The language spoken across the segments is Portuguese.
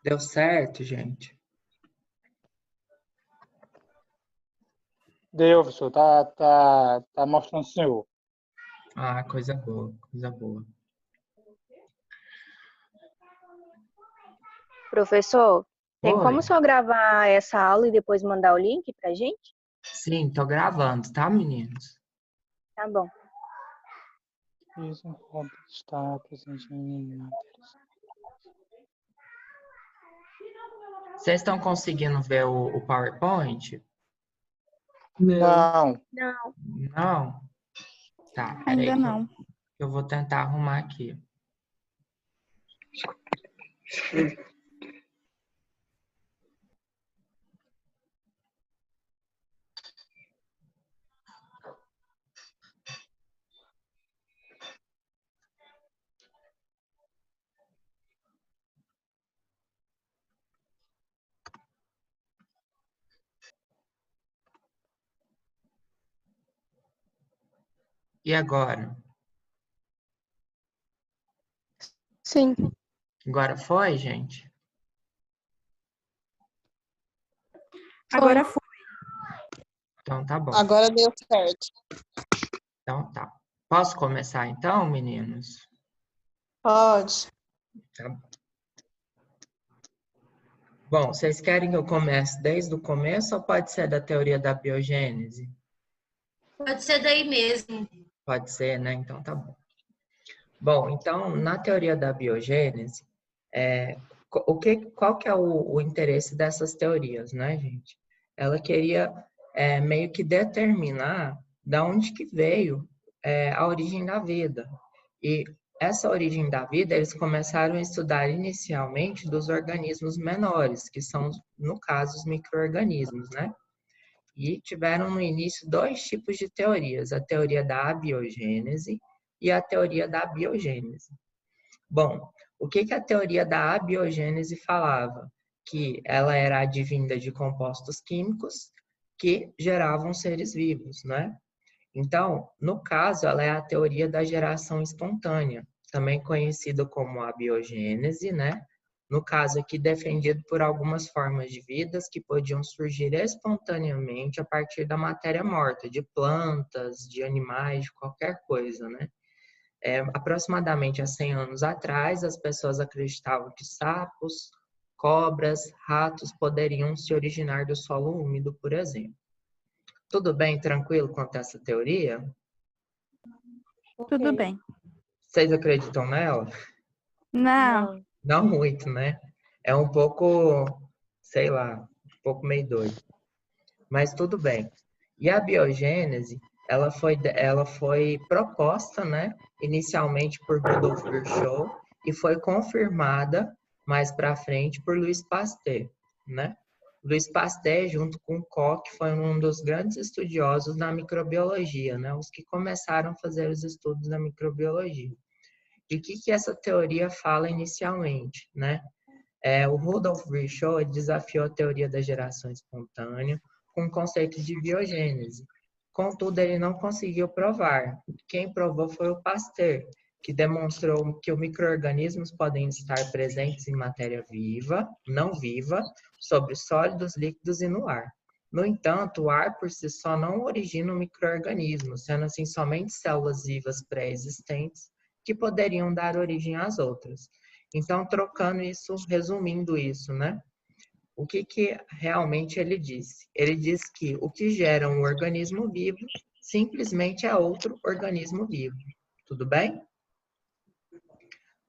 Deu certo, gente? Deu, professor. Tá mostrando o senhor. Ah, coisa boa, coisa boa. Professor, tem Oi. como só gravar essa aula e depois mandar o link pra gente? Sim, tô gravando, tá, meninos? Tá bom. Isso está presente em matérias. Vocês estão conseguindo ver o PowerPoint? Não. Não. Não? Tá, peraí Ainda que não. eu vou tentar arrumar aqui. E agora? Sim. Agora foi, gente? Agora foi. Então tá bom. Agora deu certo. Então tá. Posso começar então, meninos? Pode. Tá bom. Bom, vocês querem que eu comece desde o começo ou pode ser da teoria da biogênese? Pode ser daí mesmo. Pode ser, né? Então tá bom. Bom, então, na teoria da biogênese, qual que é o interesse dessas teorias, né, gente? Ela queria meio que determinar da onde que veio a origem da vida. E essa origem da vida, eles começaram a estudar inicialmente dos organismos menores, que são, no caso, os micro-organismos, né? E tiveram no início dois tipos de teorias, a teoria da abiogênese e a teoria da biogênese. Bom, o que a teoria da abiogênese falava? Que ela era advinda de compostos químicos que geravam seres vivos, né? Então, no caso, ela é a teoria da geração espontânea, também conhecida como abiogênese, né? No caso aqui, defendido por algumas formas de vidas que podiam surgir espontaneamente a partir da matéria morta, de plantas, de animais, de qualquer coisa, né? Aproximadamente há 100 anos atrás, as pessoas acreditavam que sapos, cobras, ratos poderiam se originar do solo úmido, por exemplo. Tudo bem, tranquilo quanto a essa teoria? Tudo bem. Vocês acreditam nela? Não. Não muito, né? É um pouco, sei lá, um pouco meio doido. Mas tudo bem. E a biogênese, ela foi proposta, né, inicialmente por Rudolf Virchow e foi confirmada mais para frente por Louis Pasteur, né? Louis Pasteur, junto com Koch, foi um dos grandes estudiosos da microbiologia, né? Os que começaram a fazer os estudos da microbiologia. E o que essa teoria fala inicialmente, né? O Rudolf Virchow desafiou a teoria da geração espontânea com o conceito de biogênese. Contudo, ele não conseguiu provar. Quem provou foi o Pasteur, que demonstrou que os micro-organismos podem estar presentes em matéria viva, não viva, sobre sólidos, líquidos e no ar. No entanto, o ar por si só não origina um micro-organismo, sendo assim somente células vivas pré-existentes que poderiam dar origem às outras. Então, trocando isso, resumindo isso, né? O que realmente ele disse? Ele diz que o que gera um organismo vivo simplesmente é outro organismo vivo. Tudo bem?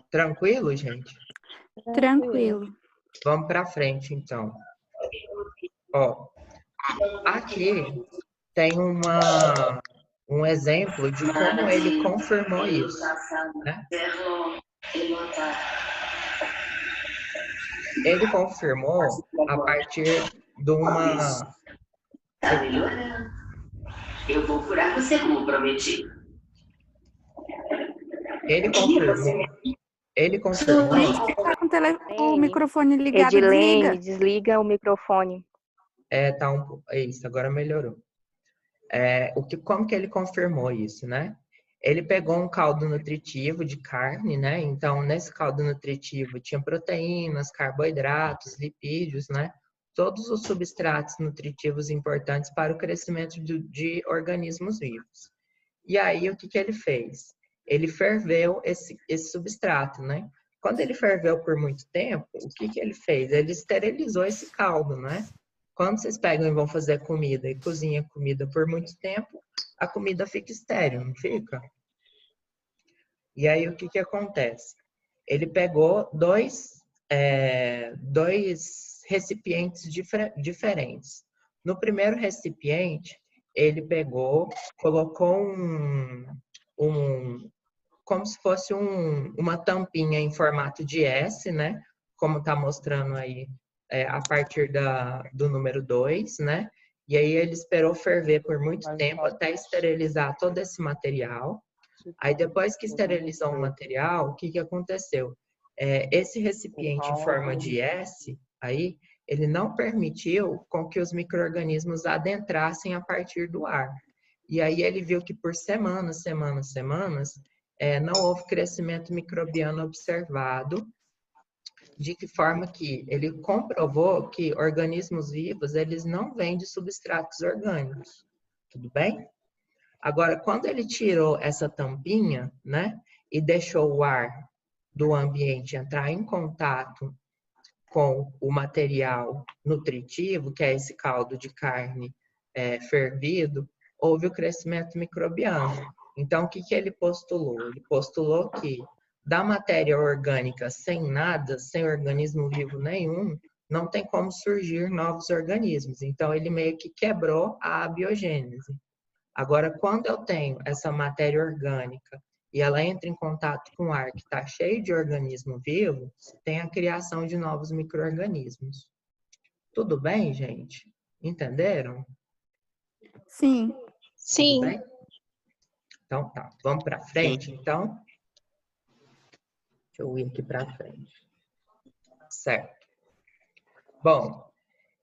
Tranquilo, gente? Tranquilo. Vamos para frente, então. Ó, aqui tem um exemplo de como ele confirmou isso, né? Ele confirmou a partir de uma... Tá melhorando. Eu vou curar você como prometi. Ele confirmou. Tá com o microfone ligado, Edilene, desliga. desliga o microfone. Isso, agora melhorou. Como que ele confirmou isso, né? Ele pegou um caldo nutritivo de carne, né? Então, nesse caldo nutritivo tinha proteínas, carboidratos, lipídios, né? Todos os substratos nutritivos importantes para o crescimento de organismos vivos. E aí, o que ele fez? Ele ferveu esse substrato, né? Quando ele ferveu por muito tempo, o que ele fez? Ele esterilizou esse caldo, né? Quando vocês pegam e vão fazer comida e cozinham comida por muito tempo, a comida fica estéril, não fica? E aí, o que acontece? Ele pegou dois recipientes diferentes. No primeiro recipiente, ele pegou, colocou como se fosse uma tampinha em formato de S, né? Como está mostrando aí a partir do número 2, né? E aí ele esperou ferver por muito tempo até esterilizar todo esse material. Aí depois que esterilizou o material, o que aconteceu? Esse recipiente em forma de S, aí, ele não permitiu com que os micro-organismos adentrassem a partir do ar. E aí ele viu que por semanas, não houve crescimento microbiano observado, de que forma que ele comprovou que organismos vivos, eles não vêm de substratos orgânicos. Tudo bem? Agora, quando ele tirou essa tampinha, né, e deixou o ar do ambiente entrar em contato com o material nutritivo, que é esse caldo de carne fervido, houve o crescimento microbiano. Então, o que ele postulou? Ele postulou que da matéria orgânica sem nada, sem organismo vivo nenhum, não tem como surgir novos organismos. Então, ele meio que quebrou a abiogênese. Agora, quando eu tenho essa matéria orgânica e ela entra em contato com o ar que está cheio de organismo vivo, tem a criação de novos micro-organismos. Tudo bem, gente? Entenderam? Sim. Sim. Tudo bem? Então tá, vamos para frente, então? Deixa eu ir aqui para frente. Certo. Bom,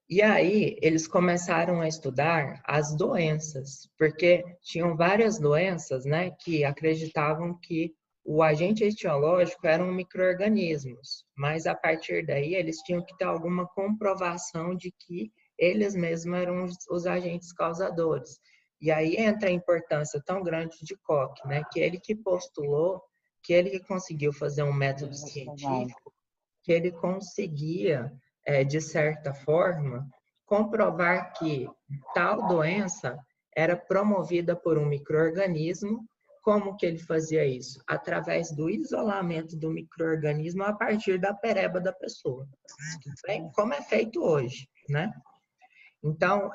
e aí eles começaram a estudar as doenças, porque tinham várias doenças, né, que acreditavam que o agente etiológico eram micro-organismos, mas a partir daí eles tinham que ter alguma comprovação de que eles mesmos eram os agentes causadores. E aí entra a importância tão grande de Koch, né, que ele que postulou, que ele que conseguiu fazer um método científico, que ele conseguia, de certa forma, comprovar que tal doença era promovida por um micro-organismo. Como que ele fazia isso? Através do isolamento do micro-organismo a partir da pereba da pessoa. Bem, como é feito hoje, né? Então,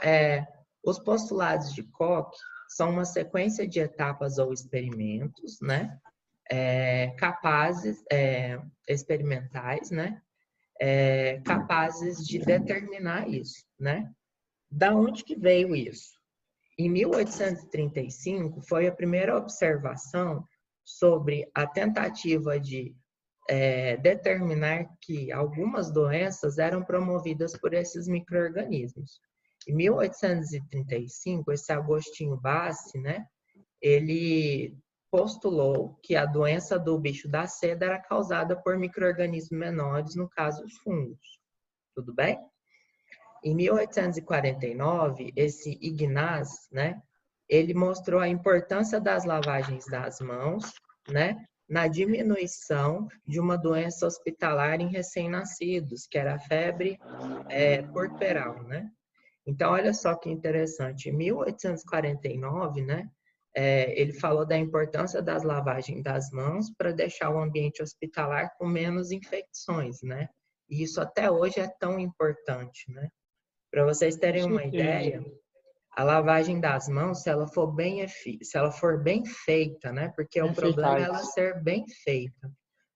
os postulados de Koch são uma sequência de etapas ou experimentos, né? Experimentais, né? Capazes de determinar isso, né? Da onde que veio isso? Em 1835, foi a primeira observação sobre a tentativa de determinar que algumas doenças eram promovidas por esses micro-organismos. Em 1835, esse Agostinho Bassi, né, ele postulou que a doença do bicho da seda era causada por micro-organismos menores, no caso, os fungos. Tudo bem? Em 1849, esse Ignaz, né, ele mostrou a importância das lavagens das mãos, né, na diminuição de uma doença hospitalar em recém-nascidos, que era a febre puerperal, né? Então, olha só que interessante. Em 1849, né, ele falou da importância das lavagens das mãos para deixar o ambiente hospitalar com menos infecções, né? E isso até hoje é tão importante, né? Para vocês terem uma ideia, a lavagem das mãos, se ela for bem feita, né? Porque o problema é ela ser bem feita.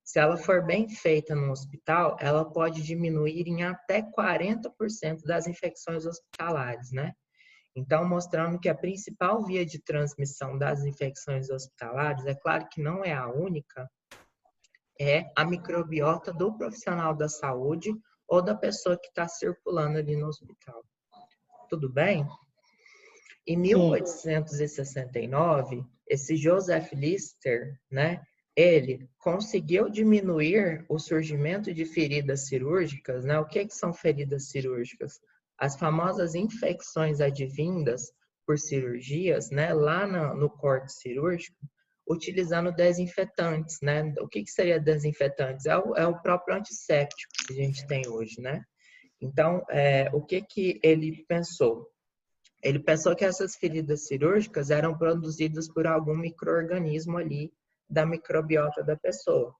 Se ela for bem feita no hospital, ela pode diminuir em até 40% das infecções hospitalares, né? Então, mostrando que a principal via de transmissão das infecções hospitalares, é claro que não é a única, é a microbiota do profissional da saúde ou da pessoa que está circulando ali no hospital. Tudo bem? Em 1869, esse Joseph Lister, né, ele conseguiu diminuir o surgimento de feridas cirúrgicas, né? O que são feridas cirúrgicas? As famosas infecções advindas por cirurgias, né, lá no corte cirúrgico, utilizando desinfetantes, né? O que seria desinfetantes? É o próprio antisséptico que a gente tem hoje, né? Então, o que ele pensou? Ele pensou que essas feridas cirúrgicas eram produzidas por algum micro-organismo ali da microbiota da pessoa.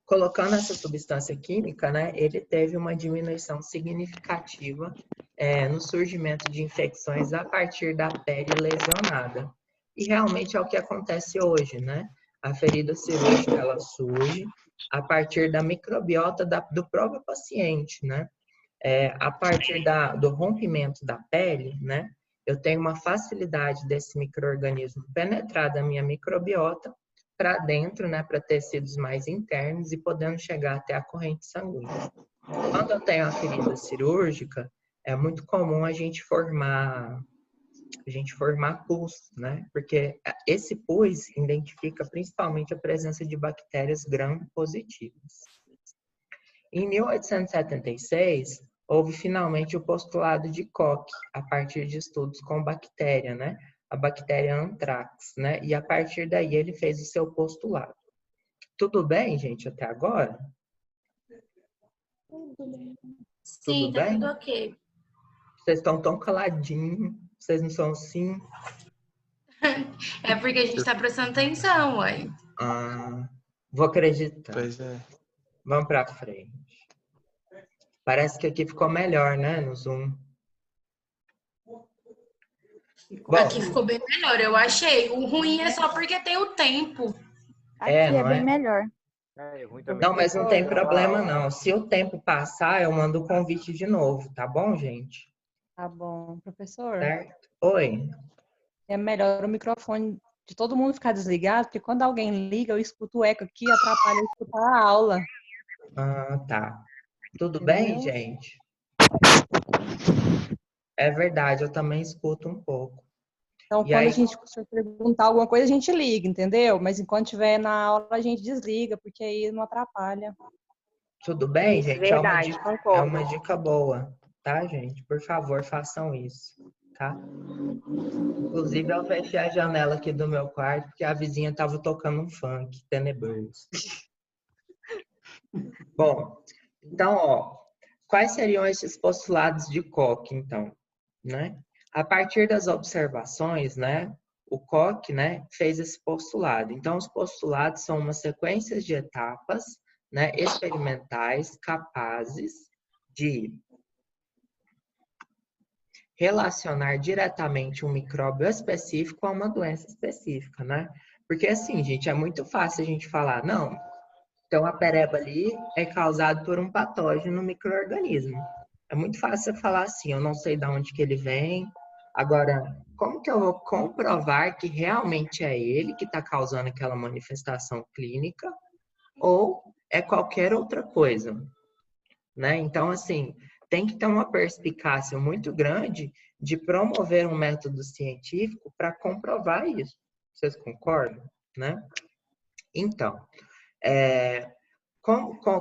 Colocando essa substância química, né, ele teve uma diminuição significativa no surgimento de infecções a partir da pele lesionada. E realmente é o que acontece hoje, né? A ferida cirúrgica, ela surge a partir da microbiota do próprio paciente, né? A partir do rompimento da pele, né? Eu tenho uma facilidade desse micro-organismo penetrar da minha microbiota para dentro, né, para tecidos mais internos e podendo chegar até a corrente sanguínea. Quando eu tenho a ferida cirúrgica, é muito comum a gente formar pus, né? Porque esse pus identifica principalmente a presença de bactérias gram-positivas. Em 1876, houve finalmente o postulado de Koch, a partir de estudos com bactéria, né? A bactéria Anthrax, né? E a partir daí ele fez o seu postulado. Tudo bem, gente, até agora? Sim, Tudo tá bem? tudo ok. Vocês estão tão caladinhos, vocês não são assim? É porque a gente tá prestando atenção, uai. Ah, vou acreditar. Pois é. Vamos para frente. Parece que aqui ficou melhor, né, no Zoom. Bom, Aqui ficou bem melhor, eu achei. O ruim é só porque tem o tempo. Aqui é não bem é? melhor. Ruim também. Não, mas não tem problema não. Se o tempo passar, eu mando o convite de novo, tá bom, gente? Tá bom, professor. Certo? Oi. É melhor o microfone de todo mundo ficar desligado, porque quando alguém liga, eu escuto o eco aqui, atrapalha eu escutar a aula. Ah, tá. Tudo Entendeu? bem, gente? É verdade, eu também escuto um pouco. Então, E quando aí- a gente perguntar alguma coisa, a gente liga, entendeu? Mas enquanto estiver na aula, a gente desliga, porque aí não atrapalha. Tudo bem, Isso, gente? verdade, É concordo. uma dica boa, tá, gente? Por favor, façam isso, tá? Inclusive, eu fechei a janela aqui do meu quarto porque a vizinha estava tocando um funk tenebroso. Bom, então, ó, quais seriam esses postulados de Koch, então, né? A partir das observações, né, o Koch, né, fez esse postulado. Então, os postulados são uma sequência de etapas, né, experimentais capazes de relacionar diretamente um micróbio específico a uma doença específica, né? Porque assim, gente, é muito fácil a gente falar, não, então a pereba ali é causada por um patógeno no micro-organismo. É muito fácil você falar assim, eu não sei de onde que ele vem. Agora, como que eu vou comprovar que realmente é ele que está causando aquela manifestação clínica ou é qualquer outra coisa, né? Então, assim, tem que ter uma perspicácia muito grande de promover um método científico para comprovar isso. Vocês concordam, né? Então,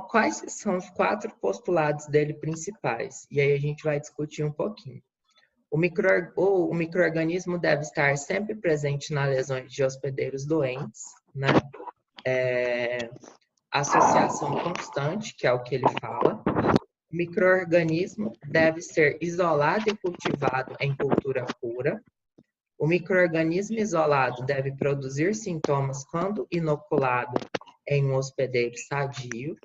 quais são os 4 postulados dele principais? E aí a gente vai discutir um pouquinho. O micro-organismo deve estar sempre presente nas lesões de hospedeiros doentes, né? Associação constante, que é o que ele fala. O micro-organismo deve ser isolado e cultivado em cultura pura. O micro-organismo isolado deve produzir sintomas quando inoculado em um hospedeiro sadio.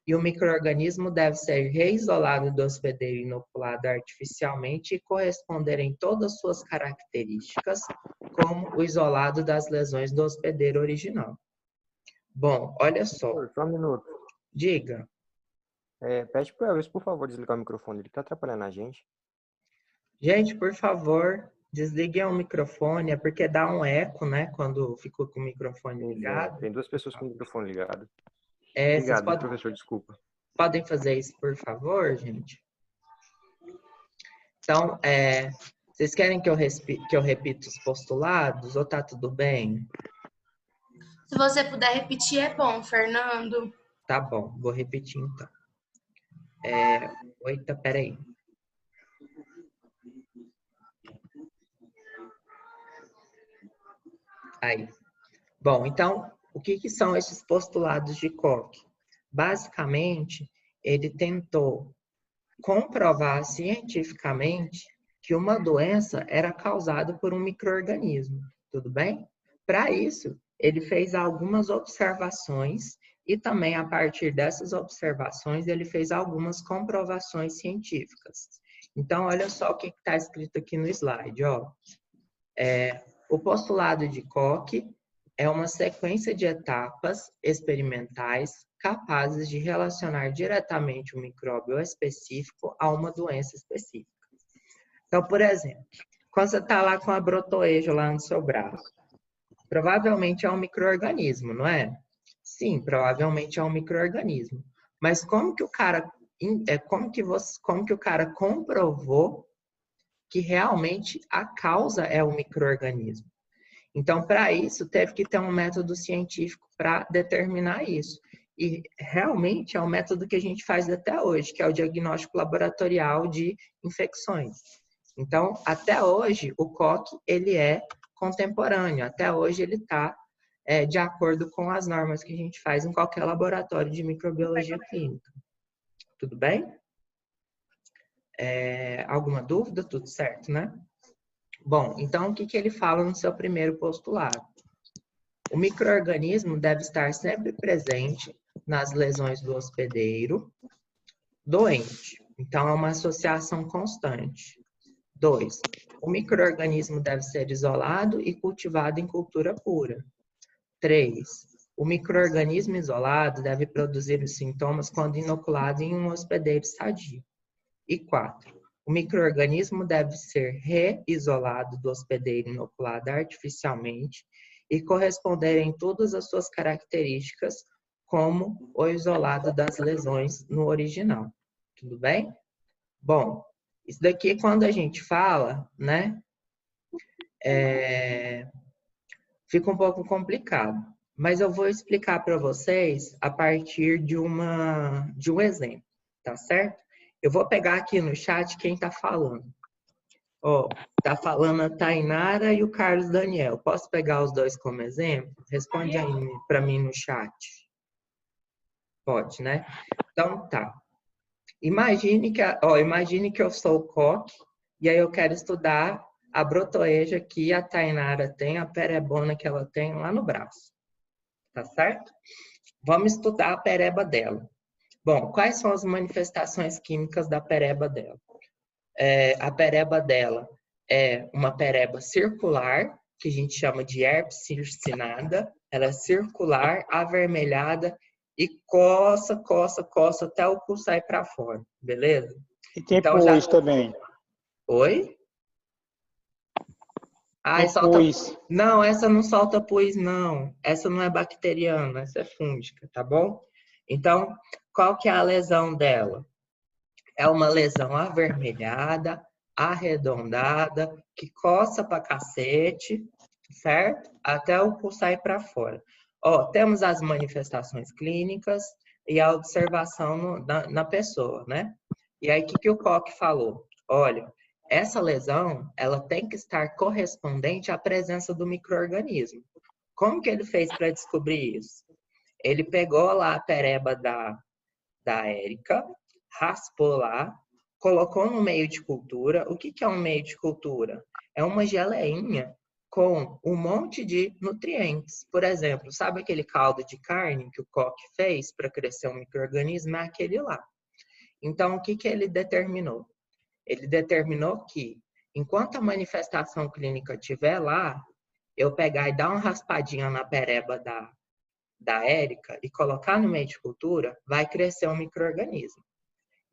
E o micro-organismo deve ser reisolado do hospedeiro inoculado artificialmente e corresponder em todas as suas características, como o isolado das lesões do hospedeiro original. Bom, olha só. Só um minuto. Diga. Pede pro Elvis, por favor, desligar o microfone. Ele tá atrapalhando a gente. Gente, por favor, desliguem o microfone, é porque dá um eco, né, quando ficou com o microfone ligado. Tem 2 pessoas com o microfone ligado. Vocês Obrigado, professor, desculpa. podem fazer isso, por favor, gente? Então, Vocês querem que eu repita os postulados ou tá tudo bem? Se você puder repetir, é bom, Fernando. Tá bom, vou repetir então. Eita, peraí. Aí. Bom, então, o que são esses postulados de Koch? Basicamente, ele tentou comprovar cientificamente que uma doença era causada por um micro-organismo, tudo bem? Para isso, ele fez algumas observações e também, a partir dessas observações, ele fez algumas comprovações científicas. Então, olha só o que está escrito aqui no slide. Ó. O postulado de Koch é uma sequência de etapas experimentais capazes de relacionar diretamente um micróbio específico a uma doença específica. Então, por exemplo, quando você está lá com a brotoeja lá no seu braço, provavelmente é um micro-organismo, não é? Sim, provavelmente é um micro-organismo. Mas como que o cara comprovou que realmente a causa é o micro-organismo? Então, para isso, teve que ter um método científico para determinar isso. E realmente é um método que a gente faz até hoje, que é o diagnóstico laboratorial de infecções. Então, até hoje, o Koch, ele é contemporâneo. Até hoje, ele está de acordo com as normas que a gente faz em qualquer laboratório de microbiologia clínica. Tudo bem? Alguma dúvida? Tudo certo, né? Bom, então o que ele fala no seu primeiro postulado? O micro-organismo deve estar sempre presente nas lesões do hospedeiro doente. Então, é uma associação constante. 2. O micro-organismo deve ser isolado e cultivado em cultura pura. 3. O micro-organismo isolado deve produzir os sintomas quando inoculado em um hospedeiro sadio. E 4. O micro-organismo deve ser re-isolado do hospedeiro inoculado artificialmente e corresponder em todas as suas características como o isolado das lesões no original. Tudo bem? Bom, isso daqui quando a gente fala, né, fica um pouco complicado. Mas eu vou explicar para vocês a partir de um exemplo, tá certo? Eu vou pegar aqui no chat quem está falando. Ó, tá falando a Tainara e o Carlos Daniel. Posso pegar os dois como exemplo? Responde aí para mim no chat. Pode, né? Então tá. Imagine que eu sou o Koch e aí eu quero estudar a brotoeja que a Tainara tem, a perebona que ela tem lá no braço. Tá certo? Vamos estudar a pereba dela. Bom, quais são as manifestações químicas da pereba dela? A pereba dela é uma pereba circular, que a gente chama de herpes circinada. Ela é circular, avermelhada e coça até o pus sair para fora, beleza? E tem então, pus também. Oi? Tem pus. Não, essa não solta pus, não. Essa não é bacteriana, essa é fúngica, tá bom? Então, qual que é a lesão dela? É uma lesão avermelhada, arredondada, que coça pra cacete, certo? Até o pus sair para fora. Ó, temos as manifestações clínicas e a observação na pessoa, né? E aí, o que o Koch falou? Olha, essa lesão, ela tem que estar correspondente à presença do micro-organismo. Como que ele fez para descobrir isso? Ele pegou lá a pereba da Érica, raspou lá, colocou no meio de cultura. O que é um meio de cultura? É uma geleinha com um monte de nutrientes. Por exemplo, sabe aquele caldo de carne que o Koch fez para crescer um micro-organismo? É aquele lá. Então, o que ele determinou? Ele determinou que, enquanto a manifestação clínica estiver lá, eu pegar e dar uma raspadinha na pereba da Érica e colocar no meio de cultura, vai crescer um micro-organismo.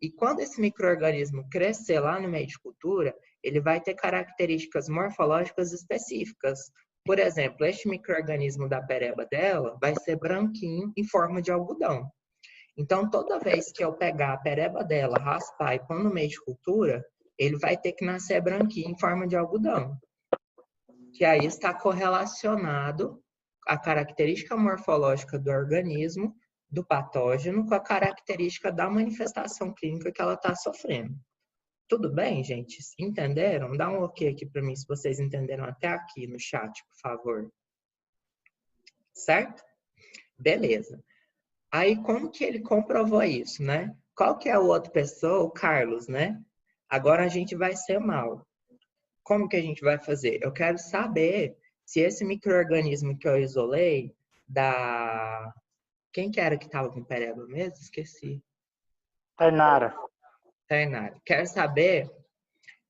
E quando esse micro-organismo crescer lá no meio de cultura, ele vai ter características morfológicas específicas. Por exemplo, este micro-organismo da pereba dela vai ser branquinho em forma de algodão. Então, toda vez que eu pegar a pereba dela, raspar e pôr no meio de cultura, ele vai ter que nascer branquinho em forma de algodão, que aí está correlacionado a característica morfológica do organismo, do patógeno, com a característica da manifestação clínica que ela está sofrendo. Tudo bem, gente? Entenderam? Dá um ok aqui para mim se vocês entenderam até aqui no chat, por favor. Certo? Beleza. Aí, como que ele comprovou isso, né? Qual que é a outra pessoa? O Carlos, né? Agora a gente vai ser mal. Como que a gente vai fazer? Eu quero saber se esse micro-organismo que eu isolei da... Quem que era que estava com pereba mesmo? Esqueci. Tainara. Tainara. Quero saber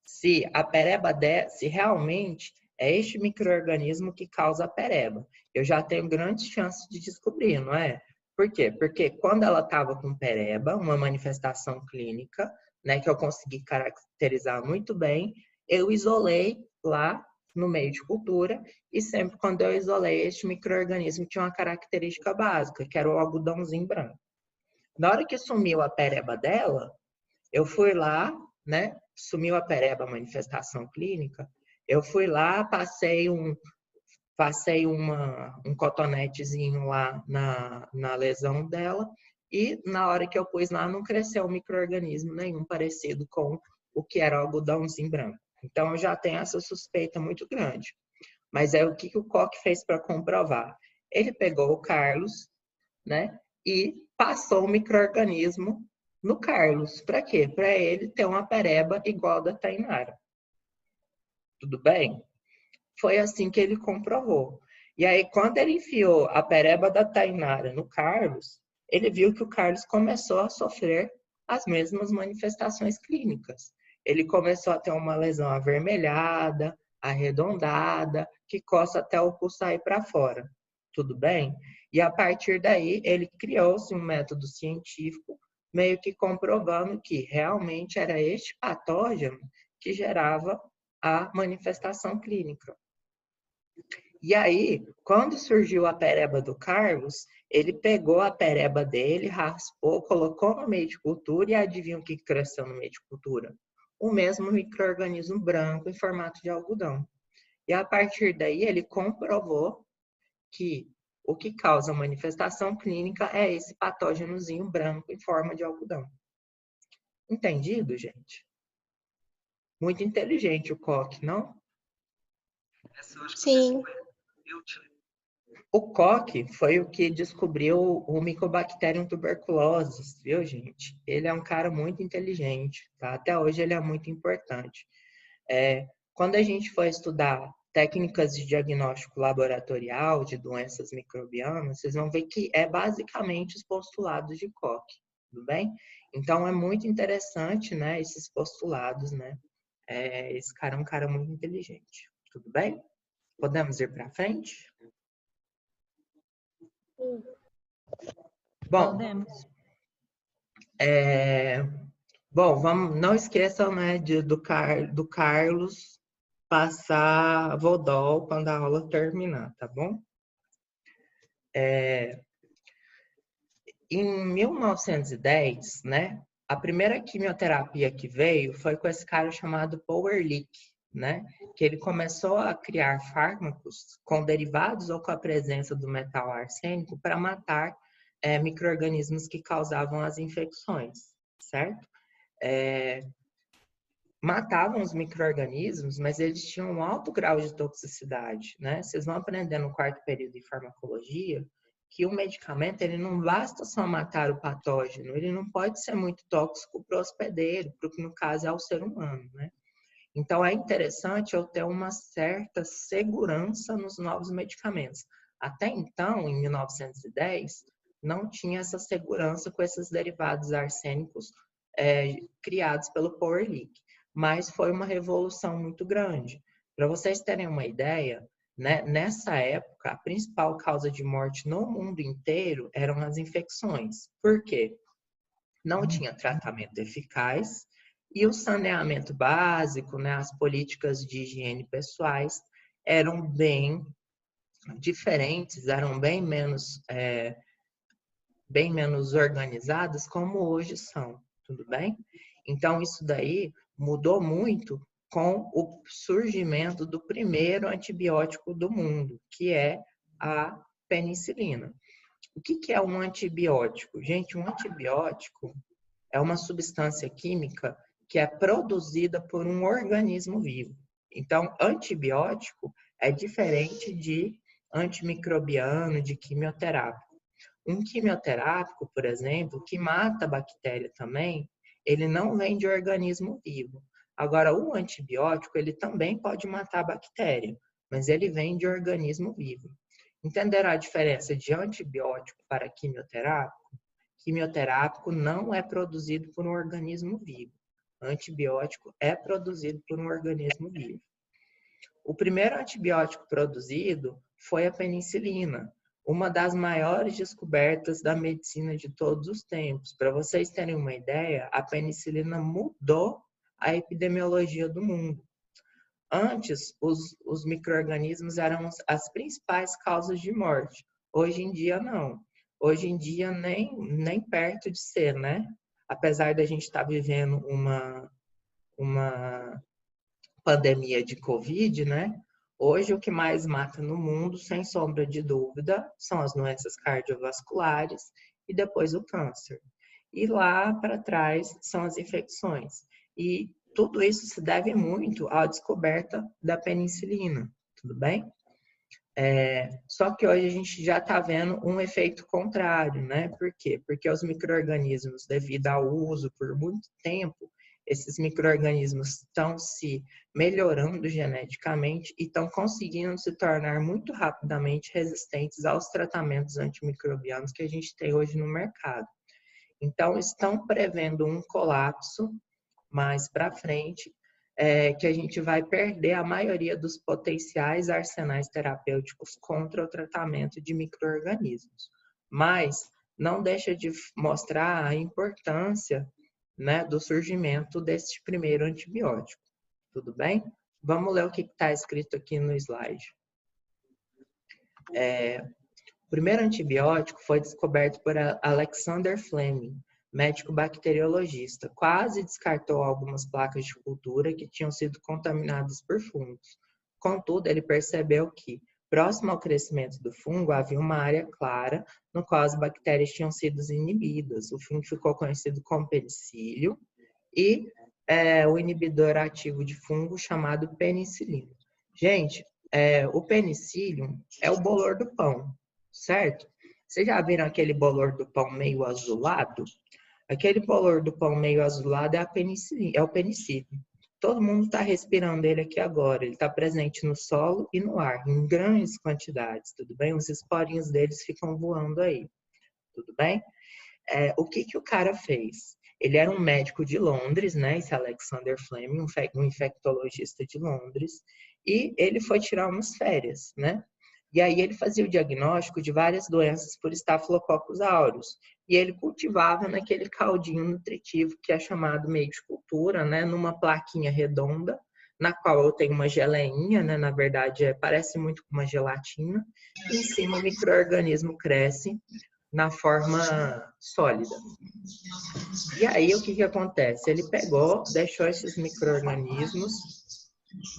se a pereba se realmente é este micro-organismo que causa a pereba. Eu já tenho grandes chances de descobrir, não é? Por quê? Porque quando ela estava com pereba, uma manifestação clínica, né, que eu consegui caracterizar muito bem, eu isolei lá no meio de cultura, e sempre quando eu isolei, este micro-organismo tinha uma característica básica, que era o algodãozinho branco. Na hora que sumiu a pereba dela, eu fui lá, né, sumiu a pereba, a manifestação clínica, eu fui lá, passei um cotonetezinho lá na lesão dela, e na hora que eu pus lá, não cresceu micro-organismo nenhum parecido com o que era o algodãozinho branco. Então, eu já tenho essa suspeita muito grande. Mas é o que o Koch fez para comprovar? Ele pegou o Carlos, né, e passou o micro-organismo no Carlos. Para quê? Para ele ter uma pereba igual a da Tainara. Tudo bem? Foi assim que ele comprovou. E aí, quando ele enfiou a pereba da Tainara no Carlos, ele viu que o Carlos começou a sofrer as mesmas manifestações clínicas. Ele começou a ter uma lesão avermelhada, arredondada, que coça até o pulso sair para fora. Tudo bem? E a partir daí, ele criou-se um método científico, meio que comprovando que realmente era este patógeno que gerava a manifestação clínica. E aí, quando surgiu a pereba do Carlos, ele pegou a pereba dele, raspou, colocou no meio de cultura e adivinha o que cresceu no meio de cultura? O mesmo micro-organismo branco em formato de algodão. E a partir daí, ele comprovou que o que causa a manifestação clínica é esse patógenozinho branco em forma de algodão. Entendido, gente? Muito inteligente o Koch, não? Sim. O Koch foi o que descobriu o Mycobacterium tuberculosis, viu, gente? Ele é um cara muito inteligente, tá? Até hoje ele é muito importante. Quando a gente for estudar técnicas de diagnóstico laboratorial de doenças microbianas, vocês vão ver que é basicamente os postulados de Koch, tudo bem? Então, é muito interessante, né, esses postulados, né? Esse cara é um cara muito inteligente, tudo bem? Podemos ir para frente? Bom, Podemos. Bom, não esqueçam, né, do Carlos passar Vodol quando a aula terminar, tá bom? Em 1910, né, a primeira quimioterapia que veio foi com esse cara chamado Paul Ehrlich, né, que ele começou a criar fármacos com derivados ou com a presença do metal arsênico para matar micro-organismos que causavam as infecções, certo? Matavam os micro-organismos, mas eles tinham um alto grau de toxicidade, né? Vocês vão aprender no quarto período de farmacologia que o medicamento, ele não basta só matar o patógeno, ele não pode ser muito tóxico para o hospedeiro, para o que no caso é o ser humano, né? Então, é interessante eu ter uma certa segurança nos novos medicamentos. Até então, em 1910, não tinha essa segurança com esses derivados arsênicos criados pelo Paul Ehrlich. Mas foi uma revolução muito grande. Para vocês terem uma ideia, né, nessa época, a principal causa de morte no mundo inteiro eram as infecções. Por quê? Não tinha tratamento eficaz e o saneamento básico, né, as políticas de higiene pessoais eram bem diferentes, eram bem menos organizadas como hoje são, tudo bem? Então, isso daí mudou muito com o surgimento do primeiro antibiótico do mundo, que é a penicilina. O que é um antibiótico? Gente, um antibiótico é uma substância química que é produzida por um organismo vivo. Então, antibiótico é diferente de antimicrobiano, de quimioterápico. Um quimioterápico, por exemplo, que mata a bactéria também, ele não vem de organismo vivo. Agora, o antibiótico, ele também pode matar a bactéria, mas ele vem de organismo vivo. Entenderam a diferença de antibiótico para quimioterápico? Quimioterápico não é produzido por um organismo vivo. Antibiótico é produzido por um organismo vivo. O primeiro antibiótico produzido foi a penicilina, uma das maiores descobertas da medicina de todos os tempos. Para vocês terem uma ideia, a penicilina mudou a epidemiologia do mundo. Antes, os micro-organismos eram as principais causas de morte. Hoje em dia, não. Hoje em dia, nem perto de ser, né? Apesar da gente estar vivendo uma pandemia de Covid, né? Hoje, o que mais mata no mundo, sem sombra de dúvida, são as doenças cardiovasculares e depois o câncer. E lá para trás são as infecções. E tudo isso se deve muito à descoberta da penicilina, tudo bem? Só que hoje a gente já está vendo um efeito contrário, né? Por quê? Porque os micro-organismos, devido ao uso por muito tempo, esses micro-organismos estão se melhorando geneticamente e estão conseguindo se tornar muito rapidamente resistentes aos tratamentos antimicrobianos que a gente tem hoje no mercado. Então, estão prevendo um colapso mais para frente, que a gente vai perder a maioria dos potenciais arsenais terapêuticos contra o tratamento de micro-organismos. Mas não deixa de mostrar a importância, né, do surgimento desse primeiro antibiótico. Tudo bem? Vamos ler o que está escrito aqui no slide. O primeiro antibiótico foi descoberto por Alexander Fleming, médico bacteriologista. Quase descartou algumas placas de cultura que tinham sido contaminadas por fungos. Contudo, ele percebeu que, próximo ao crescimento do fungo, havia uma área clara no qual as bactérias tinham sido inibidas. O fungo ficou conhecido como penicílio e o inibidor ativo de fungo chamado penicilina. Gente, o penicílio é o bolor do pão, certo? Vocês já viram aquele bolor do pão meio azulado? Aquele bolor do pão meio azulado é o penicílio. Todo mundo está respirando ele aqui agora. Ele está presente no solo e no ar, em grandes quantidades, tudo bem? Os esporinhos deles ficam voando aí, tudo bem? O que o cara fez? Ele era um médico de Londres, né? Esse Alexander Fleming, um infectologista de Londres, e ele foi tirar umas férias, né? E aí ele fazia o diagnóstico de várias doenças por Staphylococcus aureus. E ele cultivava naquele caldinho nutritivo que é chamado meio de cultura, né? Numa plaquinha redonda, na qual eu tenho uma geleinha, né? Na verdade, parece muito com uma gelatina. E em cima o micro-organismo cresce na forma sólida. E aí o que acontece? Ele pegou, deixou esses micro-organismos.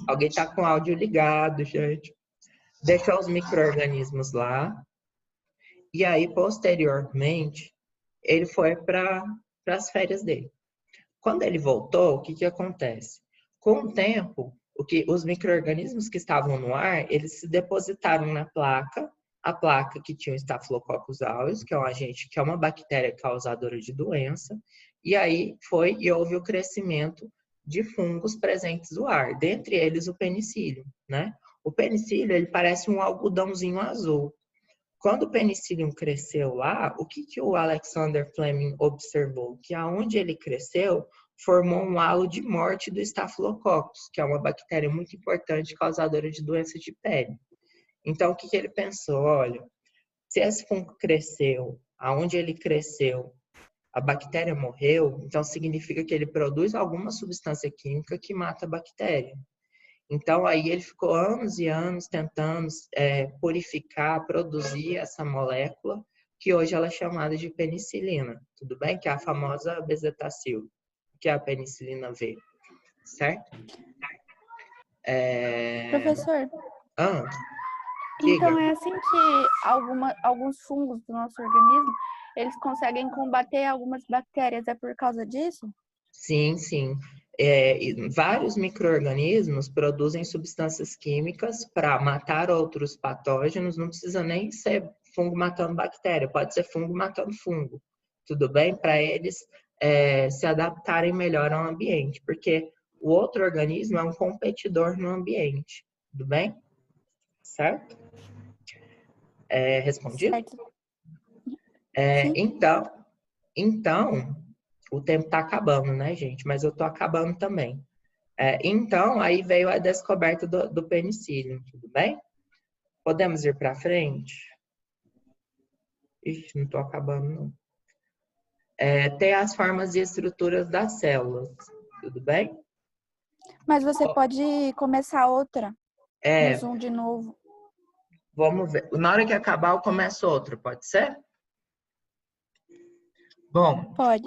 Alguém está com o áudio ligado, gente. Deixou os micro-organismos lá, e aí, posteriormente, ele foi para as férias dele. Quando ele voltou, o que acontece? Com o tempo, os micro-organismos que estavam no ar, eles se depositaram na placa, a placa que tinha o Staphylococcus aureus, que é um agente, que é uma bactéria causadora de doença, e aí houve o crescimento de fungos presentes no ar, dentre eles o penicílio, né? O penicílio, ele parece um algodãozinho azul. Quando o penicílio cresceu lá, o que o Alexander Fleming observou? Que aonde ele cresceu, formou um halo de morte do Staphylococcus, que é uma bactéria muito importante causadora de doenças de pele. Então, o que ele pensou? Olha, se esse fungo cresceu, aonde ele cresceu, a bactéria morreu, então significa que ele produz alguma substância química que mata a bactéria. Então, aí ele ficou anos e anos tentando purificar, produzir essa molécula, que hoje ela é chamada de penicilina, tudo bem? Que é a famosa bezetacil, que é a penicilina V. certo? Professor, Ah, então diga. é assim que alguns fungos do nosso organismo, eles conseguem combater algumas bactérias, é por causa disso? Sim, sim. E vários micro-organismos produzem substâncias químicas para matar outros patógenos, não precisa nem ser fungo matando bactéria, pode ser fungo matando fungo, tudo bem? Para eles se adaptarem melhor ao ambiente, porque o outro organismo é um competidor no ambiente, tudo bem? Certo? Respondido? Certo. Sim. Então, o tempo está acabando, né, gente? Mas eu estou acabando também. Então, aí veio a descoberta do penicílio, tudo bem? Podemos ir para frente? Ixi, não estou acabando, não. Tem as formas e estruturas das células, tudo bem? Mas você pode começar outra no É, Zoom de novo. vamos ver. Na hora que acabar, eu começo outro, pode ser? Bom, Pode.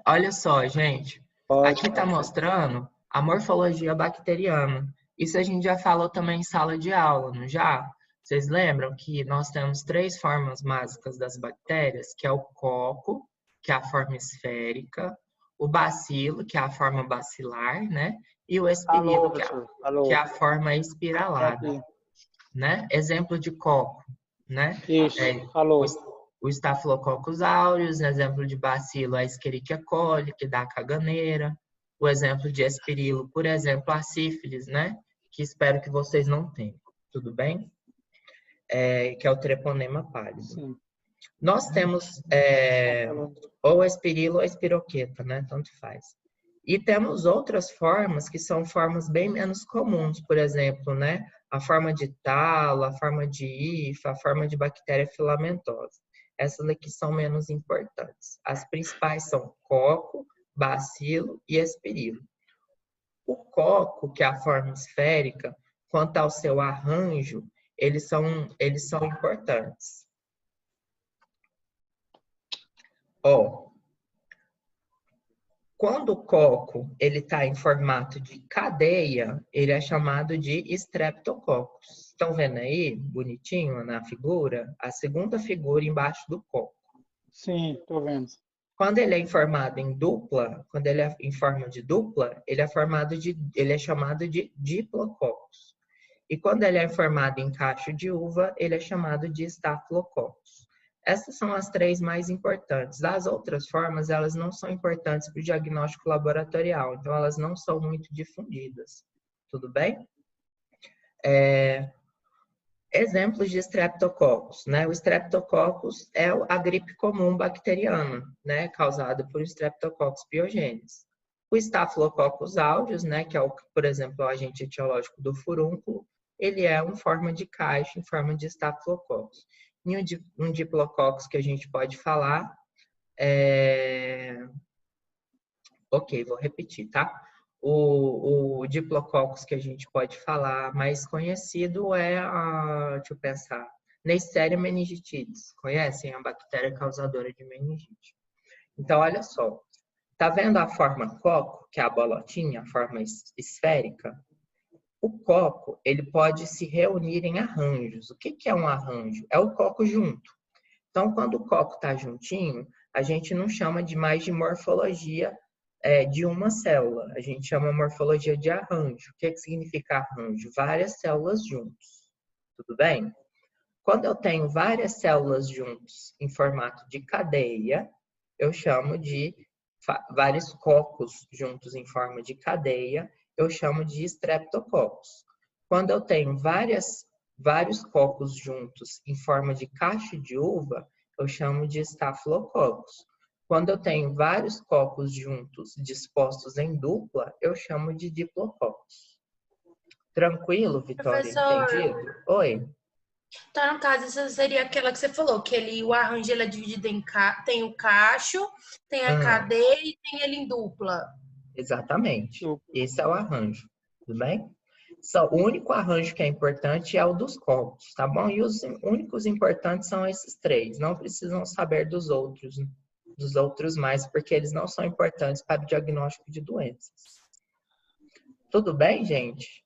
olha só, gente. Pode. Aqui está mostrando a morfologia bacteriana. Isso a gente já falou também em sala de aula, não já? Vocês lembram que nós temos 3 formas básicas das bactérias, que é o coco, que é a forma esférica, o bacilo, que é a forma bacilar, né? E o Alô, espirilo, professor. que Alô. é a forma Tô espiralada, aqui. né? Exemplo de coco, né? Isso. É, Alô. o Staphylococcus aureus, exemplo de bacilo, a Escherichia coli, que dá a caganeira. O exemplo de espirilo, por exemplo, a sífilis, né? Que espero que vocês não tenham, tudo bem? Que é o treponema pálido. Sim. Nós temos Alô. ou espirilo ou espiroqueta, né? Tanto faz. E temos outras formas que são formas bem menos comuns, por exemplo, né? A forma de talo, a forma de hifa, a forma de bactéria filamentosa. Essas aqui são menos importantes. As principais são coco, bacilo e espirilo. O coco, que é a forma esférica, quanto ao seu arranjo, eles são importantes. Quando o coco está em formato de cadeia, ele é chamado de Streptococcus. Estão vendo aí, bonitinho na figura? A segunda figura embaixo do coco. Sim, tô vendo. Quando ele é em formato em dupla, quando ele é em forma de dupla, ele é chamado de Diplococcus. E quando ele é formado em cacho de uva, ele é chamado de Staphylococcus. Essas são as 3 mais importantes. As outras formas, elas não são importantes para o diagnóstico laboratorial, então elas não são muito difundidas. Tudo bem? Exemplos de Streptococcus, né? O Streptococcus é a gripe comum bacteriana, né? Causada por Streptococcus pyogenes. O Staphylococcus aureus, né? Que é, por exemplo, o agente etiológico do furúnculo, ele é uma forma de caixo em forma de Staphylococcus. E um Diplococcus que a gente pode falar Ok, vou repetir, tá? O Diplococcus que a gente pode falar mais conhecido é deixa eu pensar, Neisseria meningitidis. Conhecem a bactéria causadora de meningite? Então, olha só. Tá vendo a forma coco, que é a bolotinha, a forma esférica? O coco, ele pode se reunir em arranjos. O que é um arranjo? É o coco junto. Então, quando o coco está juntinho, a gente não chama mais de morfologia de uma célula. A gente chama morfologia de arranjo. O que significa arranjo? Várias células juntos. Tudo bem? Quando eu tenho várias células juntos em formato de cadeia, eu chamo de vários cocos juntos em forma de cadeia, eu chamo de Streptococcus. Quando eu tenho vários cocos juntos em forma de cacho de uva, eu chamo de Staphylococcus. Quando eu tenho vários cocos juntos dispostos em dupla, eu chamo de Diplococcus. Tranquilo, Vitória? Professor. Entendido? Oi. Então, no caso, essa seria aquela que você falou, que o arranjo ele é dividido tem o cacho, tem a cadeia e tem ele em dupla. Exatamente. Esse é o arranjo, tudo bem? O único arranjo que é importante é o dos cocos, tá bom? E os únicos importantes são esses 3. Não precisam saber dos outros mais, porque eles não são importantes para o diagnóstico de doenças. Tudo bem, gente?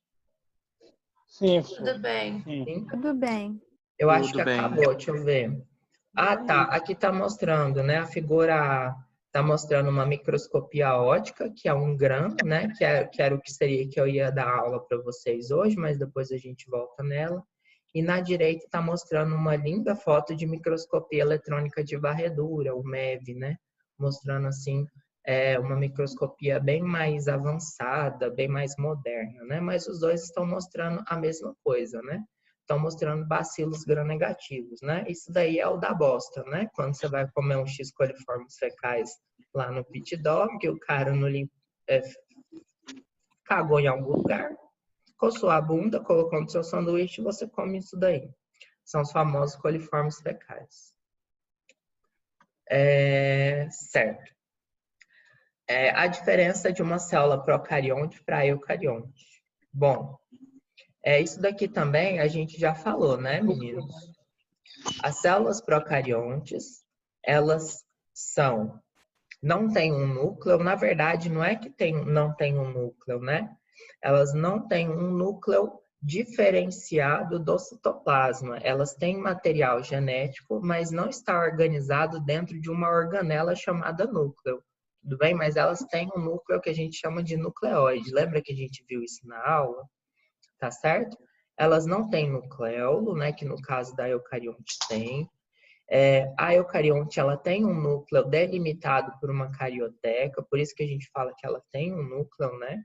Sim, Tudo professor. bem. Sim. Sim. Tudo bem. Eu acho Tudo que bem. acabou, deixa eu ver. Ah, tá. Aqui tá mostrando, né? A figura A tá mostrando uma microscopia ótica, que é um grão, né? Que era o que seria que eu ia dar aula para vocês hoje, mas depois a gente volta nela. E na direita tá mostrando uma linda foto de microscopia eletrônica de varredura, o MEV, né? Mostrando assim uma microscopia bem mais avançada, bem mais moderna, né? Mas os dois estão mostrando a mesma coisa, né? Estão mostrando bacilos gram-negativos, né? Isso daí é o da bosta, né? Quando você vai comer um X coliformes fecais lá no pit dog, o cara não cagou em algum lugar, coçou a bunda, colocou no seu sanduíche e você come isso daí. São os famosos coliformes fecais. Certo. A diferença de uma célula procarionte para eucarionte. Bom, isso daqui também a gente já falou, né, meninos? As células procariontes, elas não têm um núcleo, na verdade não é que não tem um núcleo, né? Elas não têm um núcleo diferenciado do citoplasma. Elas têm material genético, mas não está organizado dentro de uma organela chamada núcleo. Tudo bem? Mas elas têm um núcleo que a gente chama de nucleóide. Lembra que a gente viu isso na aula? Tá certo? Elas não têm nucleolo, né? Que no caso da eucarionte tem. A eucarionte, ela tem um núcleo delimitado por uma carioteca, por isso que a gente fala que ela tem um núcleo, né?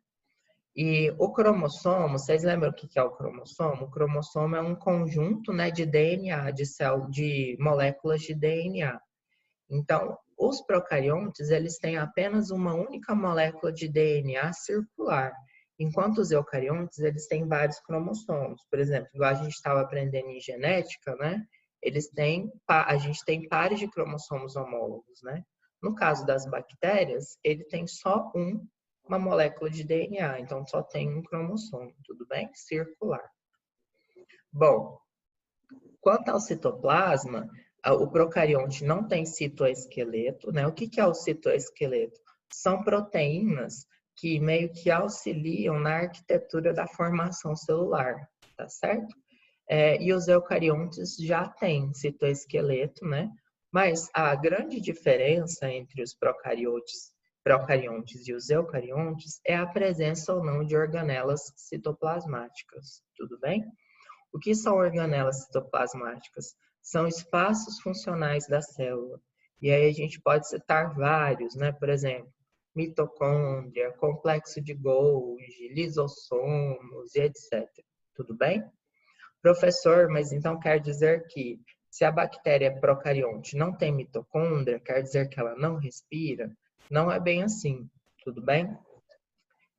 E o cromossomo, vocês lembram o que é o cromossomo? O cromossomo é um conjunto, né, de DNA, de moléculas de DNA. Então, os procariontes, eles têm apenas uma única molécula de DNA circular, enquanto os eucariontes, eles têm vários cromossomos. Por exemplo, igual a gente estava aprendendo em genética, né? A gente tem pares de cromossomos homólogos, né? No caso das bactérias, ele tem só uma molécula de DNA, então só tem um cromossomo, tudo bem? Circular. Bom, quanto ao citoplasma, o procarionte não tem citoesqueleto, né? O que é o citoesqueleto? São proteínas que meio que auxiliam na arquitetura da formação celular, tá certo? E os eucariontes já têm citoesqueleto, né? Mas a grande diferença entre os procariontes e os eucariontes é a presença ou não de organelas citoplasmáticas, tudo bem? O que são organelas citoplasmáticas? São espaços funcionais da célula. E aí a gente pode citar vários, né? Por exemplo, mitocôndria, complexo de Golgi, lisossomos e etc. Tudo bem? Professor, mas então quer dizer que se a bactéria é procarionte não tem mitocôndria, quer dizer que ela não respira? Não é bem assim, tudo bem?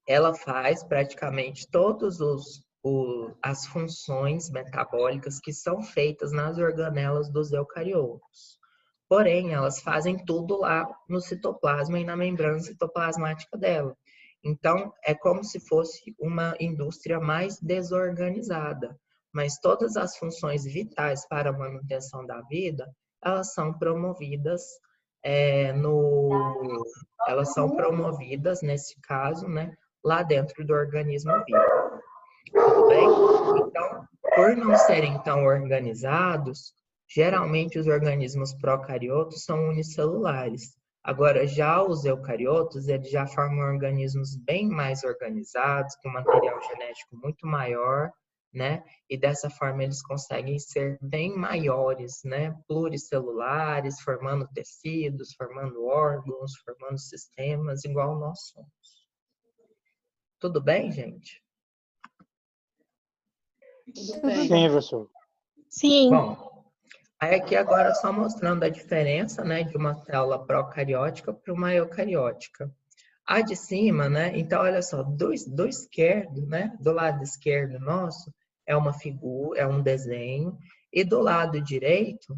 Ela faz praticamente todas as funções metabólicas que são feitas nas organelas dos eucariotos. Porém, elas fazem tudo lá no citoplasma e na membrana citoplasmática dela. Então, é como se fosse uma indústria mais desorganizada. Mas todas as funções vitais para a manutenção da vida, elas são promovidas nesse caso, né, lá dentro do organismo vivo. Tudo bem? Então, por não serem tão organizados, geralmente os organismos procariotos são unicelulares. Agora, já os eucariotos, eles já formam organismos bem mais organizados, com material genético muito maior, né? E dessa forma eles conseguem ser bem maiores, né? Pluricelulares, formando tecidos, formando órgãos, formando sistemas, igual nós somos. Tudo bem, gente? Tudo Sim, bem. professor. Sim. Bom, aí aqui agora só mostrando a diferença, né, de uma célula procariótica para uma eucariótica. A de cima, né, então olha só, do esquerdo, né, do lado esquerdo nosso, é uma figura, é um desenho, e do lado direito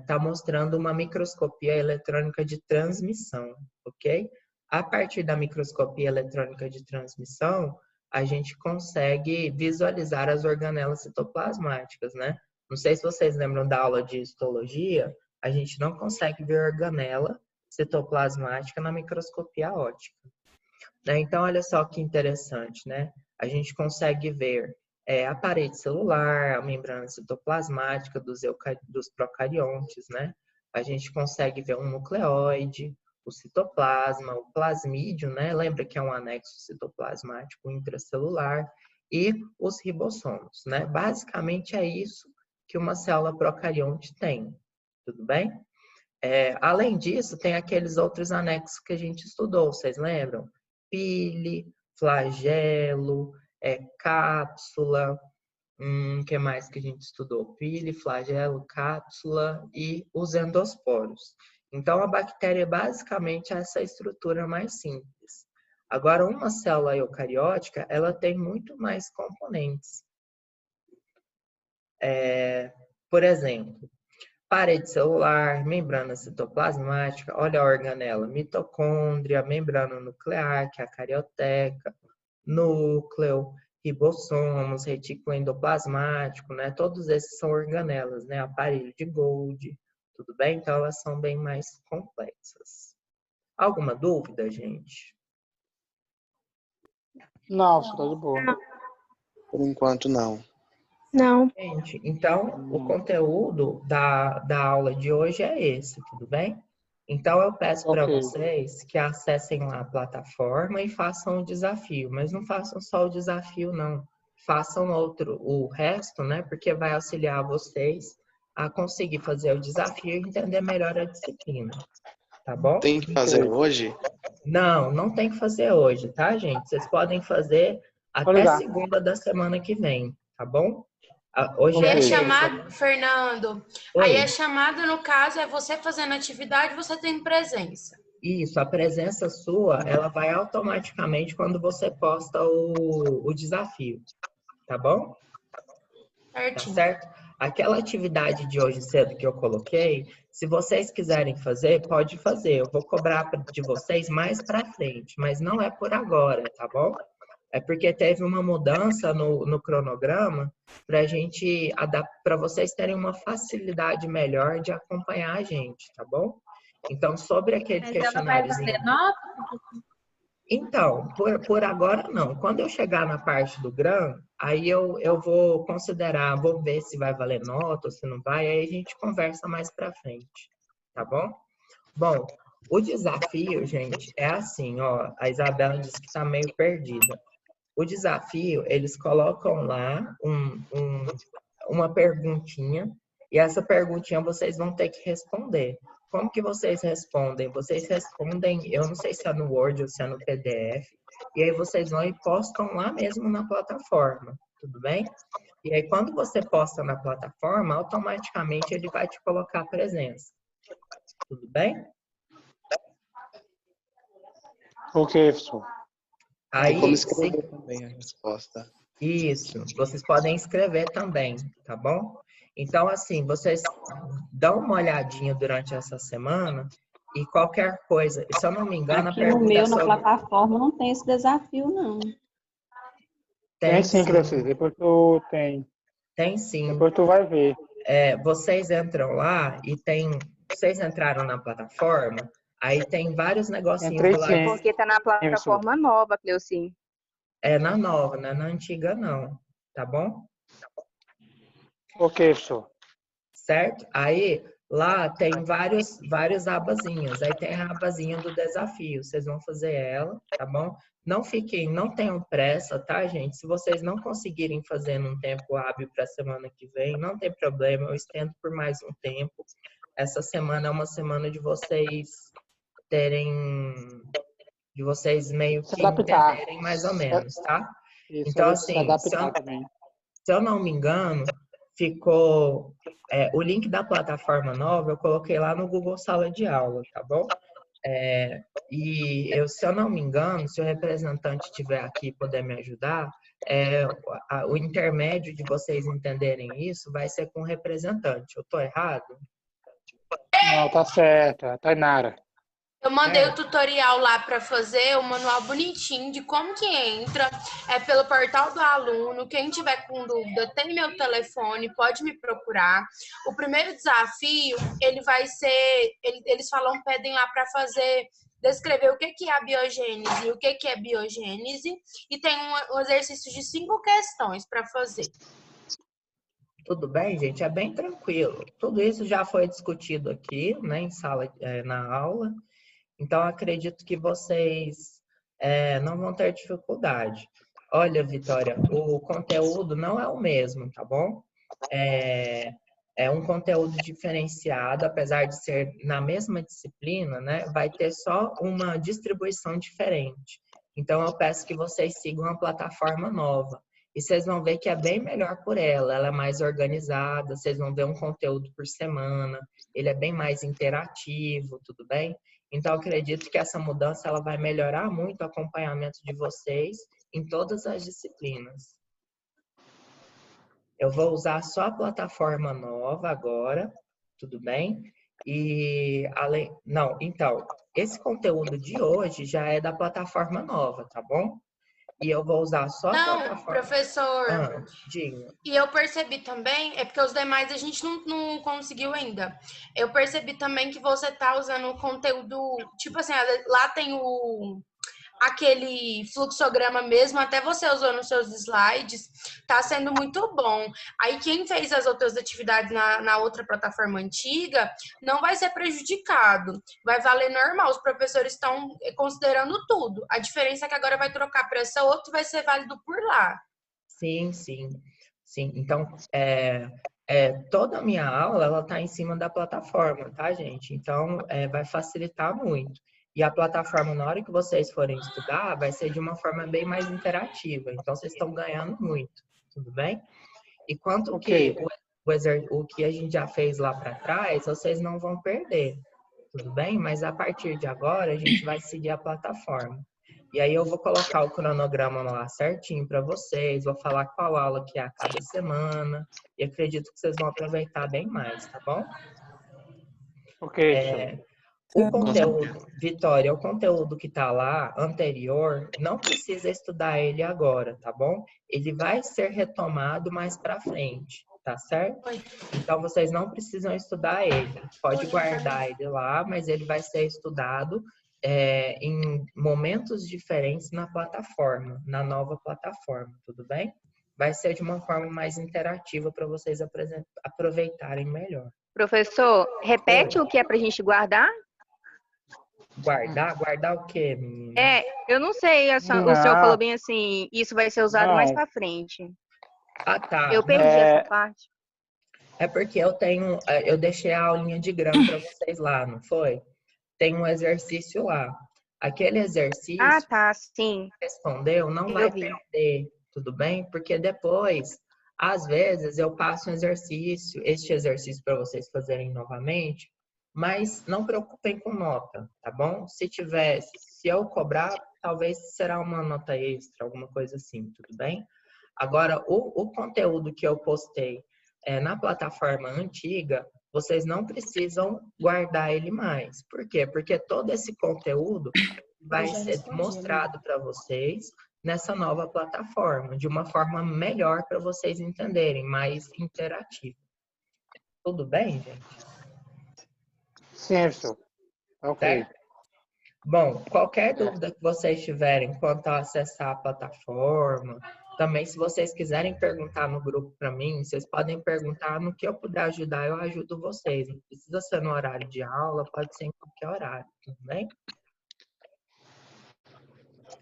tá mostrando uma microscopia eletrônica de transmissão, ok? A partir da microscopia eletrônica de transmissão, a gente consegue visualizar as organelas citoplasmáticas, né? Não sei se vocês lembram da aula de histologia, a gente não consegue ver organela citoplasmática na microscopia óptica. né? Então, olha só que interessante, né? A gente consegue ver a parede celular, a membrana citoplasmática dos procariontes, né? A gente consegue ver um nucleóide, o citoplasma, o plasmídio, né? Lembra que é um anexo citoplasmático intracelular e os ribossomos, né? Basicamente é isso que uma célula procarionte tem, tudo bem? Além disso, tem aqueles outros anexos que a gente estudou, vocês lembram? Pile, flagelo, cápsula, que mais que a gente estudou? Pile, flagelo, cápsula e os endosporos. Então, a bactéria é basicamente essa estrutura mais simples. Agora, uma célula eucariótica, ela tem muito mais componentes. Por exemplo, parede celular, membrana citoplasmática, olha a organela, mitocôndria, membrana nuclear, que é a carioteca, núcleo, ribossomos, retículo endoplasmático, né? Todos esses são organelas, né? Aparelho de Golgi, tudo bem? Então, elas são bem mais complexas. Alguma dúvida, gente? Não, você tá de boa. Por enquanto, não. Não. Gente, então, o conteúdo da aula de hoje é esse, tudo bem? Então, eu peço para Ok. vocês que acessem lá a plataforma e façam o desafio. Mas não façam só o desafio, não. Façam o resto, né? Porque vai auxiliar vocês a conseguir fazer o desafio e entender melhor a disciplina. Tá bom? Tem que fazer hoje? Não, não tem que fazer hoje, tá, gente? Vocês podem fazer até Obrigado. segunda da semana que vem, tá bom? Hoje Ok. Aí é a terça. chamada, Fernando, Oi. aí a chamada, no caso, é você fazendo atividade, você tem presença. Isso, a presença sua, ela vai automaticamente quando você posta o desafio, tá bom? Tá Certinho. certo? Aquela atividade de hoje cedo que eu coloquei, se vocês quiserem fazer, pode fazer. Eu vou cobrar de vocês mais para frente, mas não é por agora, tá bom? É porque teve uma mudança no cronograma para vocês terem uma facilidade melhor de acompanhar a gente, tá bom? Então, sobre aquele Mas ela vai questionáriozinho. valer nota? Então, por agora não. Quando eu chegar na parte do GRAM, aí eu vou considerar, vou ver se vai valer nota ou se não vai, aí a gente conversa mais pra frente, tá bom? Bom, o desafio, gente, é assim, ó, a Isabela disse que tá meio perdida. O desafio, eles colocam lá uma perguntinha, e essa perguntinha vocês vão ter que responder. Como que vocês respondem? Vocês respondem, eu não sei se é no Word ou se é no PDF, e aí vocês vão e postam lá mesmo na plataforma, tudo bem? E aí quando você posta na plataforma, automaticamente ele vai te colocar a presença. Tudo bem? Ok, professor. Aí, Tem como escrever também a resposta. Isso, vocês podem escrever também, tá bom? Então, assim, vocês dão uma olhadinha durante essa semana e qualquer coisa, se eu não me engano, a Aqui no pergunta meu, é na sobre... plataforma, não tem esse desafio, não. Tem sim, Cleci. Depois tu tem. Tem sim. Depois tu vai ver. Vocês entram lá e tem... Vocês entraram na plataforma, aí tem vários negocinhos Entrei lá. sim. Porque tá na plataforma nova, Cleuci. É na nova, não é na antiga não, tá bom? Ok, professor. Certo? Aí, lá tem vários abazinhos. Aí tem a abazinha do desafio. Vocês vão fazer ela, tá bom? Não tenham pressa, tá, gente? Se vocês não conseguirem fazer num tempo hábil para a semana que vem, não tem problema, eu estendo por mais um tempo. Essa semana é uma semana de vocês de vocês meio que entenderem mais ou menos, tá? Isso, então, se assim, adaptar também. se eu não me engano, ficou o link da plataforma nova, eu coloquei lá no Google Sala de Aula, tá bom? Se eu não me engano, se o representante estiver aqui e puder me ajudar, o intermédio de vocês entenderem isso vai ser com o representante. Eu tô errado? Não, tá certo. A Tainara. Eu mandei o tutorial lá para fazer, o manual bonitinho de como que entra, pelo portal do aluno. Quem tiver com dúvida, tem meu telefone, pode me procurar. O primeiro desafio, ele vai ser, eles pedem lá para fazer descrever o que é a biogênese e o que é biogênese, e tem um exercício de 5 questões para fazer. Tudo bem, gente? É bem tranquilo. Tudo isso já foi discutido aqui, né, em sala, na aula. Então, acredito que vocês não vão ter dificuldade. Olha, Vitória, o conteúdo não é o mesmo, tá bom? É um conteúdo diferenciado, apesar de ser na mesma disciplina, né? Vai ter só uma distribuição diferente. Então, eu peço que vocês sigam a plataforma nova. E vocês vão ver que é bem melhor por ela. Ela é mais organizada, vocês vão ver um conteúdo por semana. Ele é bem mais interativo, tudo bem? Então, eu acredito que essa mudança ela vai melhorar muito o acompanhamento de vocês em todas as disciplinas. Eu vou usar só a plataforma nova agora, tudo bem? E além... Não, então, esse conteúdo de hoje já é da plataforma nova, tá bom? E eu vou usar só a plataforma... Não, professor, diga. E eu percebi também, é porque os demais a gente não conseguiu ainda. Eu percebi também que você tá usando o conteúdo, tipo assim, lá tem aquele fluxograma mesmo, até você usou nos seus slides, tá sendo muito bom. Aí quem fez as outras atividades na outra plataforma antiga não vai ser prejudicado, vai valer normal, os professores estão considerando tudo. A diferença é que agora vai trocar para essa outra e vai ser válido por lá. Sim, sim. Sim, então, toda a minha aula, ela tá em cima da plataforma, tá, gente? Então, vai facilitar muito. E a plataforma, na hora que vocês forem estudar, vai ser de uma forma bem mais interativa. Então, vocês estão ganhando muito, tudo bem? E quanto que o que a gente já fez lá para trás, vocês não vão perder, tudo bem? Mas a partir de agora, a gente vai seguir a plataforma. E aí eu vou colocar o cronograma lá certinho para vocês, vou falar qual aula que é a cada semana, e acredito que vocês vão aproveitar bem mais, tá bom? Ok. O conteúdo, Vitória, o conteúdo que tá lá, anterior, não precisa estudar ele agora, tá bom? Ele vai ser retomado mais para frente, tá certo? Então, vocês não precisam estudar ele. Pode guardar ele lá, mas ele vai ser estudado em momentos diferentes na plataforma, na nova plataforma, tudo bem? Vai ser de uma forma mais interativa para vocês aproveitarem melhor. Professor, repete o que é pra gente guardar? Guardar o quê, menina? Eu não sei, o senhor falou bem assim, isso vai ser usado mais pra frente. Ah, tá. Eu perdi essa parte. É porque eu deixei a aulinha de grama para vocês lá, não foi? Tem um exercício lá. Aquele exercício, sim. Respondeu, não vai perder, tudo bem? Porque depois, às vezes, eu passo este exercício para vocês fazerem novamente, mas não preocupem com nota, tá bom? Se eu cobrar, talvez será uma nota extra, alguma coisa assim, tudo bem? Agora, o conteúdo que eu postei na plataforma antiga, vocês não precisam guardar ele mais. Por quê? Porque todo esse conteúdo vai ser mostrado para vocês nessa nova plataforma, de uma forma melhor para vocês entenderem, mais interativa. Tudo bem, gente? Certo. Ok. Certo? Bom, qualquer dúvida que vocês tiverem quanto a acessar a plataforma, também se vocês quiserem perguntar no grupo para mim, vocês podem perguntar no que eu puder ajudar, eu ajudo vocês. Não precisa ser no horário de aula, pode ser em qualquer horário, tudo bem?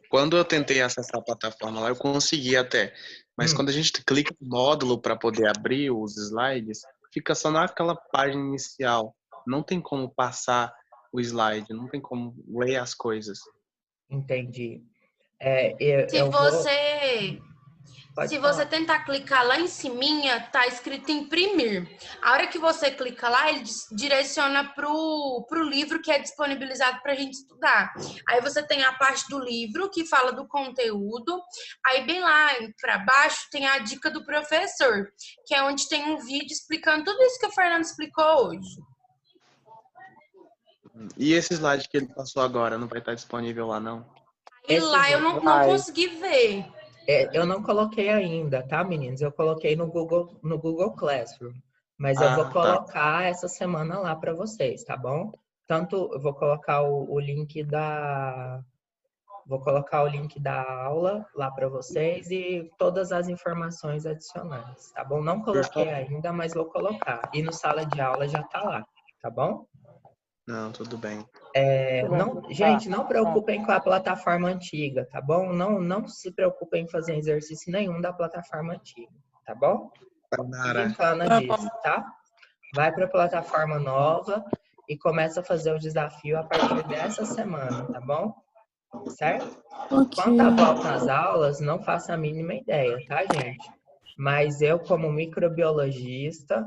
Quando eu tentei acessar a plataforma lá, eu consegui até. Mas quando a gente clica no módulo para poder abrir os slides, fica só naquela página inicial. Não tem como passar o slide, não tem como ler as coisas. Entendi. Se você tentar clicar lá em cima, tá escrito imprimir. A hora que você clica lá, ele direciona pro livro que é disponibilizado para a gente estudar. Aí você tem a parte do livro que fala do conteúdo. Aí bem lá para baixo tem a dica do professor, que é onde tem um vídeo explicando tudo isso que o Fernando explicou hoje. E esse slide que ele passou agora não vai estar disponível lá, não? Aí lá eu não consegui ver. Eu não coloquei ainda, tá, meninos? Eu coloquei no Google Classroom. Mas eu vou colocar essa semana lá para vocês, tá bom? tanto eu vou colocar o link da aula lá para vocês e todas as informações adicionais, tá bom? Não coloquei ainda, mas vou colocar. E no sala de aula já tá lá, tá bom? Não, tudo bem. Gente, não preocupem com a plataforma antiga, tá bom? Não se preocupem em fazer exercício nenhum da plataforma antiga, tá bom? Desencana disso, tá? Vai para a plataforma nova e começa a fazer o desafio a partir dessa semana, tá bom? Certo? Quanto à volta às aulas, não faço a mínima ideia, tá, gente? Mas eu, como microbiologista,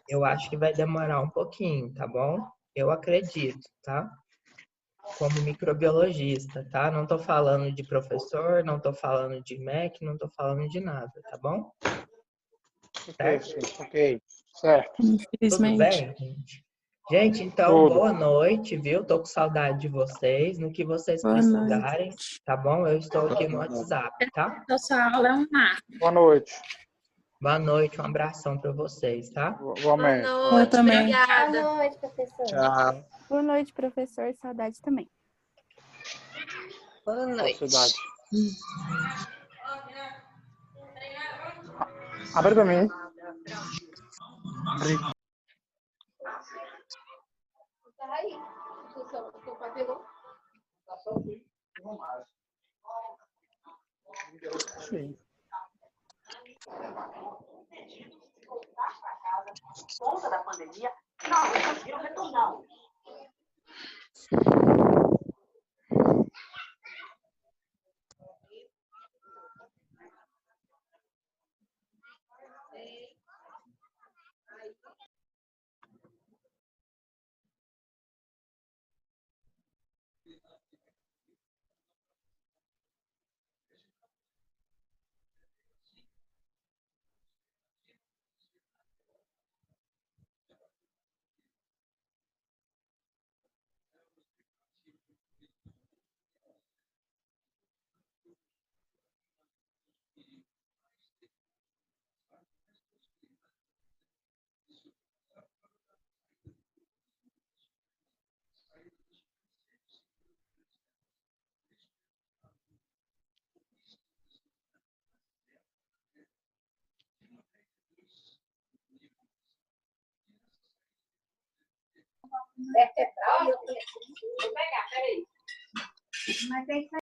eu acho que vai demorar um pouquinho, tá bom? Eu acredito, tá? Como microbiologista, tá? Não tô falando de professor, não tô falando de MEC, não tô falando de nada, tá bom? Certo? Ok, certo. Tudo bem, gente? Gente, então, boa noite, viu? Tô com saudade de vocês. No que vocês precisarem, tá bom? Eu estou aqui no WhatsApp, tá? Nossa aula é um marco. Boa noite. Boa noite, um abração para vocês, tá? Boa noite, obrigada. Boa noite, professor. Tchau. Boa noite, professor. Saudade também. Boa noite. Saudade. Abre pra mim. Sim. Por conta da pandemia, não conseguiram retornar. Vertebral, eu vou pegar, peraí. Mas tem que